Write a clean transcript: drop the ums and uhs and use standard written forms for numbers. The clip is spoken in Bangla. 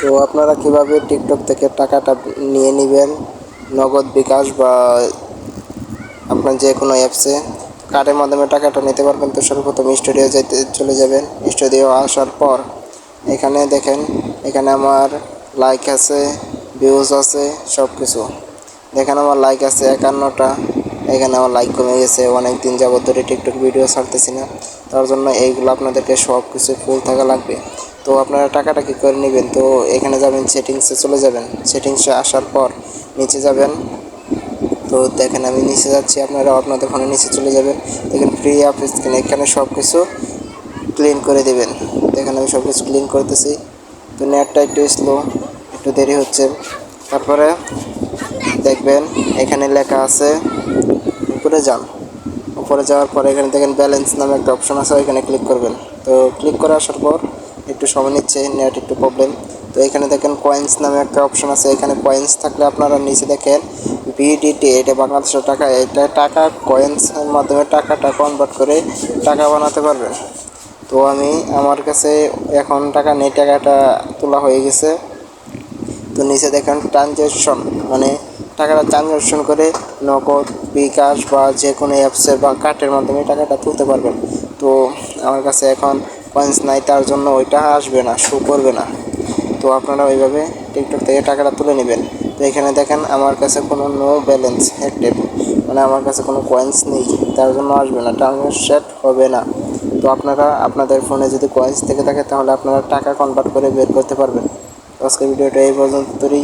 তো আপনারা কিভাবে টিকটক থেকে টাকাটা নিয়ে নেবেন, নগদ, বিকাশ বা আপনার যে কোনো অ্যাপসে কার্ডের মাধ্যমে টাকাটা নিতে পারবেন। তো সর্বপ্রথম স্টুডিও যেতে চলে যাবেন। স্টুডিও আসার পর এখানে দেখেন, এখানে আমার লাইক আছে, ভিউজ আছে, সব কিছু দেখেন। আমার লাইক আছে 51টা। এখানে আমার লাইক কমে গেছে, অনেক দিন যাবত ধরে টিকটক ভিডিও ছাড়তেছি না, তার জন্য এইগুলো আপনাদেরকে সব কিছু ফুল থাকা লাগবে। তো আপনারা টাকাটা কী করে নেবেন, তো এখানে যাবেন, সেটিংসে চলে যাবেন। সেটিংসে আসার পর নিচে যাবেন। তো দেখেন আমি নিচে যাচ্ছি, আপনারা আপনাদের ফোনে নিচে চলে যাবেন। দেখেন ফ্রি অ্যাপ স্ক্রিন, এখানে সব কিছু ক্লিন করে দেবেন। দেখেন আমি সব কিছু ক্লিন করতেছি। তো নেটটা একটু স্লো, একটু দেরি হচ্ছে। তারপরে দেখবেন এখানে লেখা আছে, উপরে যান। উপরে যাওয়ার পর এখানে দেখেন ব্যালেন্স নামে একটা অপশন আছে, এখানে ক্লিক করবেন। তো ক্লিক করে আসার পর একটু সময় নিচ্ছে, নেট একটু প্রবলেম। তো এখানে দেখেন কয়েন্স নামে একটা অপশন আছে, এখানে কয়েন্স থাকলে আপনারা নিচে দেখেন বিডিটি, এটা বাংলাদেশের টাকা, এটা টাকা কয়েন্সের মাধ্যমে টাকাটা কনভার্ট করে টাকা বানাতে পারবেন। তো আমার কাছে এখন টাকা নেই, টাকাটা তোলা হয়ে গেছে। তো নিচে দেখেন ট্রানজ্যাকশন, মানে টাকাটা ট্রানজ্যাকশন করে নগদ, বিকাশ বা যে কোনো অ্যাপসে বা কার্ডের মাধ্যমে টাকাটা তুলতে পারবেন। তো আমার কাছে এখন কয়েন্স নাই, তার জন্য ওইটা আসবে না, শো করবে না। তো আপনারা ওইভাবে টিকটক থেকে টাকাটা তুলে নেবেন। তো এখানে দেখেন আমার কাছে কোনো নো ব্যালেন্স অ্যাক্টিভ, মানে আমার কাছে কোনো কয়েন্স নেই, তার জন্য আসবে না, ট্রানজ্যাকশন হবে না। তো আপনারা আপনাদের ফোনে যদি কয়েন্স থেকে থাকে তাহলে আপনারা টাকা কনভার্ট করে বের করতে পারবেন। আজকের ভিডিওটা এই পর্যন্তই।